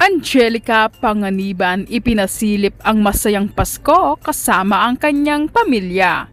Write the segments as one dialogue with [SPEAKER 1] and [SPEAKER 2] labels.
[SPEAKER 1] Angelica Panganiban ipinasilip ang masayang Pasko kasama ang kanyang pamilya.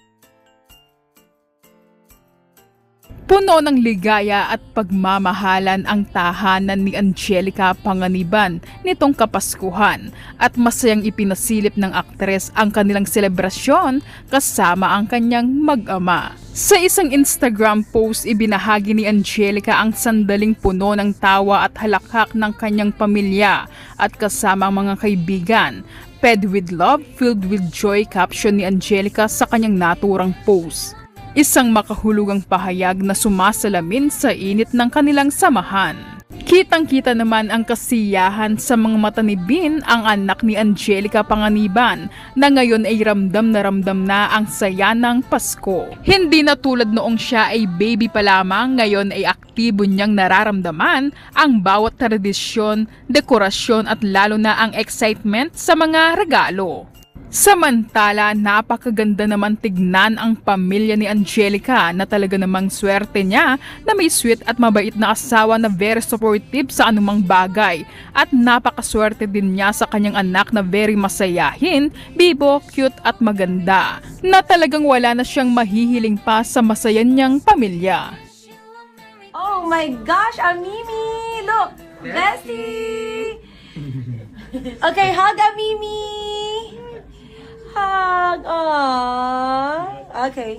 [SPEAKER 1] Puno ng ligaya at pagmamahalan ang tahanan ni Angelica Panganiban nitong Kapaskuhan at masayang ipinasilip ng aktres ang kanilang selebrasyon kasama ang kanyang mag-ama. Sa isang Instagram post, ibinahagi ni Angelica ang sandaling puno ng tawa at halakhak ng kanyang pamilya at kasama ang mga kaibigan. "Fed with love, filled with joy," caption ni Angelica sa kanyang naturang post. Isang makahulugang pahayag na sumasalamin sa init ng kanilang samahan. Kitang-kita naman ang kasiyahan sa mga mata ni Bin, ang anak ni Angelica Panganiban, na ngayon ay ramdam na ang saya ng Pasko. Hindi na tulad noong siya ay baby pa lamang, ngayon ay aktibo niyang nararamdaman ang bawat tradisyon, dekorasyon at lalo na ang excitement sa mga regalo. Samantala, napakaganda naman tignan ang pamilya ni Angelica na talaga namang swerte niya na may sweet at mabait na asawa na very supportive sa anumang bagay, at napakaswerte din niya sa kanyang anak na very masayahin, bibo, cute at maganda, na talagang wala na siyang mahihiling pa sa masaya niyang pamilya.
[SPEAKER 2] Oh my gosh, Amimi! Look! Bestie! Okay, hug Amimi! Hug! Aww. Okay.